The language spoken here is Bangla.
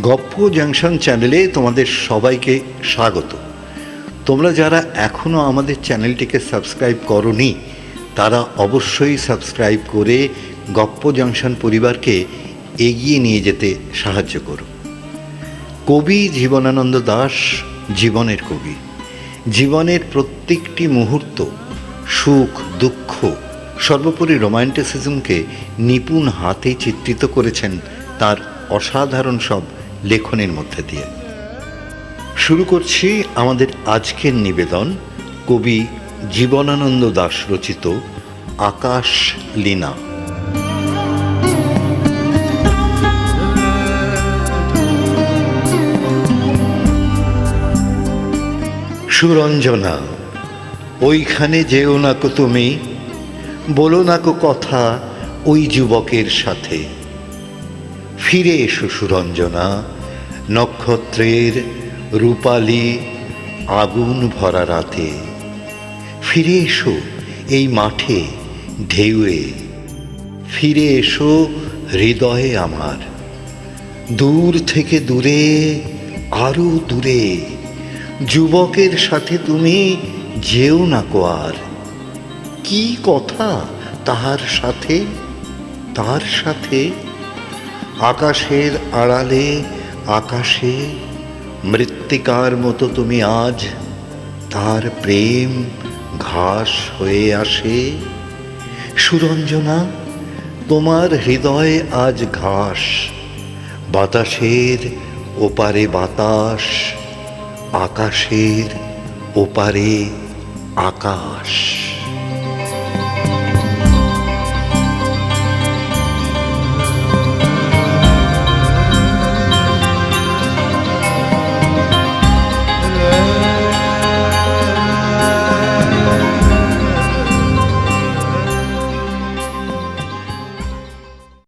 গপ্প জাংশন চ্যানেলে তোমাদের সবাইকে স্বাগত। তোমরা যারা এখনও আমাদের চ্যানেলটিকে সাবস্ক্রাইব করোনি তারা অবশ্যই সাবস্ক্রাইব করে গপ্প জাংশন পরিবারকে এগিয়ে নিয়ে যেতে সাহায্য করো। কবি জীবনানন্দ দাশ জীবনের কবি। জীবনের প্রত্যেকটি মুহূর্ত, সুখ দুঃখ, সর্বোপরি রোম্যান্টিসিজমকে নিপুণ হাতে চিত্রিত করেছেন তার অসাধারণ সব লেখনের মধ্যে দিয়ে। শুরু করছি আমাদের আজকের নিবেদন কবি জীবনানন্দ দাশ রচিত আকাশ লীনা। সুরঞ্জনা, ওইখানে যেও না কো তুমি, বলো না কো কথা ওই যুবকের সাথে। ফিরে এসো সুরঞ্জনা, নক্ষত্রের রূপালি আগুন ভরা রাতে। ফিরে এসো এই মাঠে ঢেউয়ে, ফিরে এসো হৃদয়ে আমার। দূর থেকে দূরে, আরো দূরে, যুবকের সাথে তুমি যেও না কো আর। কি কথা তাহার সাথে, তার সাথে? আকাশের আড়ালে আকাশে মৃত্তিকার মতো তুমি আজ, তার প্রেম ঘাস হয়ে আসে। সুরঞ্জনা, তোমার হৃদয় আজ ঘাস, বাতাসের ওপারে বাতাস, আকাশের ওপারে আকাশ।